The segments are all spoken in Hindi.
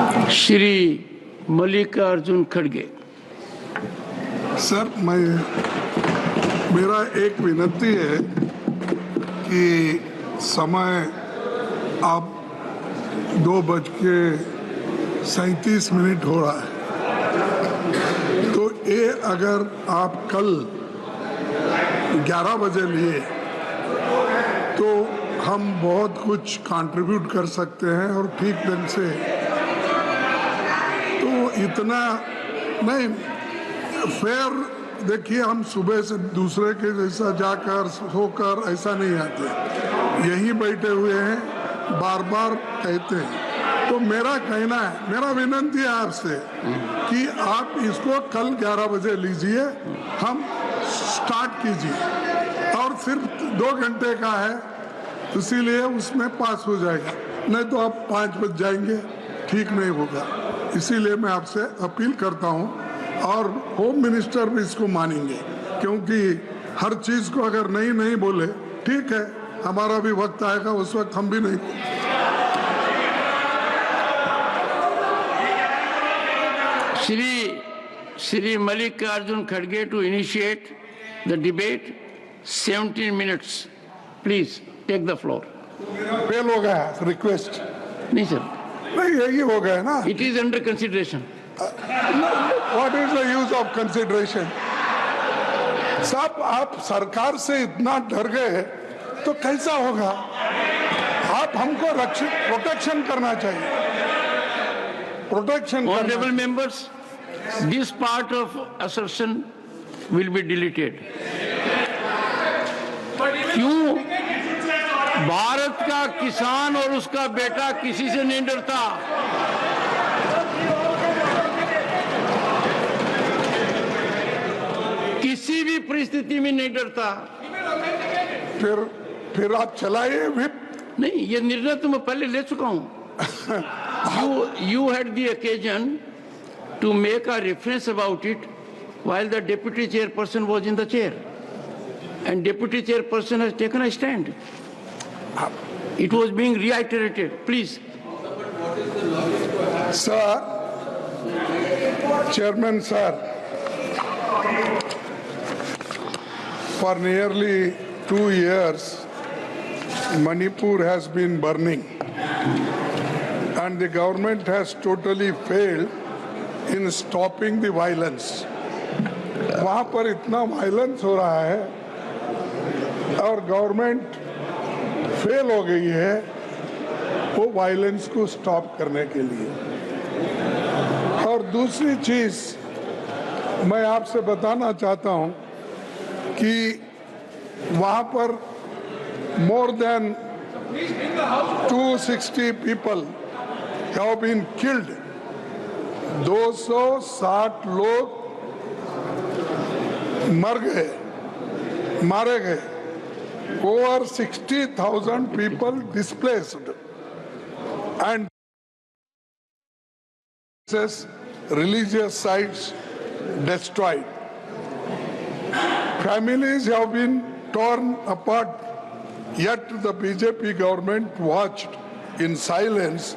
श्री मल्लिकार्जुन खड़गे। सर, मेरा एक विनती है कि समय अब 2:37 हो रहा है, तो ये अगर आप कल 11 बजे लिए तो हम बहुत कुछ कंट्रीब्यूट कर सकते हैं और ठीक ढंग से, तो इतना नहीं फेयर। देखिए, हम सुबह से दूसरे के जैसा जाकर सोकर ऐसा नहीं आते, यहीं बैठे हुए हैं, बार बार कहते हैं। तो मेरा कहना है, मेरा विनती है आपसे कि आप इसको कल 11 बजे लीजिए, हम स्टार्ट कीजिए, और सिर्फ 2 घंटे का है, इसीलिए उसमें पास हो जाएगा। नहीं तो आप 5 बज जाएंगे, ठीक नहीं होगा। इसीलिए मैं आपसे अपील करता हूं, और होम मिनिस्टर भी इसको मानेंगे, क्योंकि हर चीज को अगर नहीं बोले, ठीक है, हमारा भी वक्त आएगा, उस वक्त हम भी नहीं। श्री मल्लिकार्जुन खड़गे to initiate the debate, 17 minutes, please take the floor. Fail हो गया रिक्वेस्ट? नहीं सर, नहीं, यही हो गया ना। It is under consideration. What is the use of consideration? साहब, आप सरकार से इतना डर गए तो कैसा होगा? आप हमको प्रोटेक्शन करना चाहिए, protection. Honourable members, this part of assertion will be deleted. क्यों? भारत का किसान और उसका बेटा किसी से नहीं डरता। किसी भी परिस्थिति में नहीं डरता। फिर आप चलाइए व्हिप। नहीं, ये निर्णय तो मैं पहले ले चुका हूं। you had the occasion to make a reference about it while the deputy chairperson was in the chair, and deputy chairperson has taken a stand. It was being reiterated. Please. Sir, Chairman sir, for nearly 2 years, Manipur has been burning, and the government has totally failed in stopping the violence. वहाँ पर इतना वायलेंस हो रहा है और गवर्नमेंट फेल हो गई है वो वायलेंस को स्टॉप करने के लिए। और दूसरी चीज मैं आपसे बताना चाहता हूँ कि वहाँ पर more than 260 people have been killed. 260 लोग मारे गए। Over 60,000 people displaced, and religious sites destroyed. Families have been torn apart, yet the BJP government watched in silence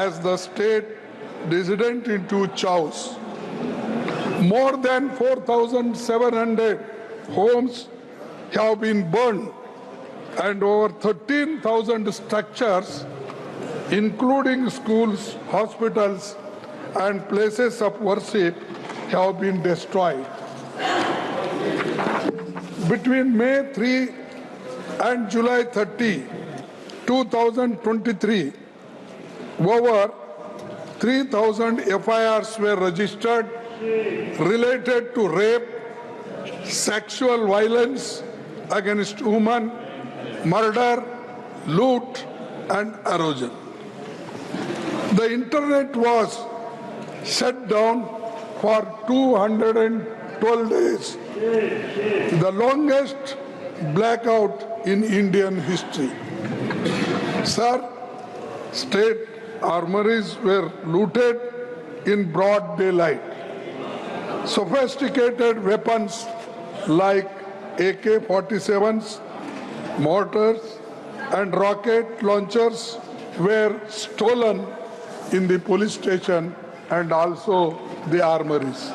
as the state descended into chaos. More than 4,700 homes have been burned, and over 13,000 structures, including schools, hospitals, and places of worship, have been destroyed. Between May 3 and July 30, 2023, over 3,000 FIRs were registered related to rape, sexual violence against women, murder, loot, and erosion. The internet was shut down for 212 days, the longest blackout in Indian history. Sir, state armories were looted in broad daylight. Sophisticated weapons like AK-47s, mortars, and rocket launchers were stolen in the police station and also the armories.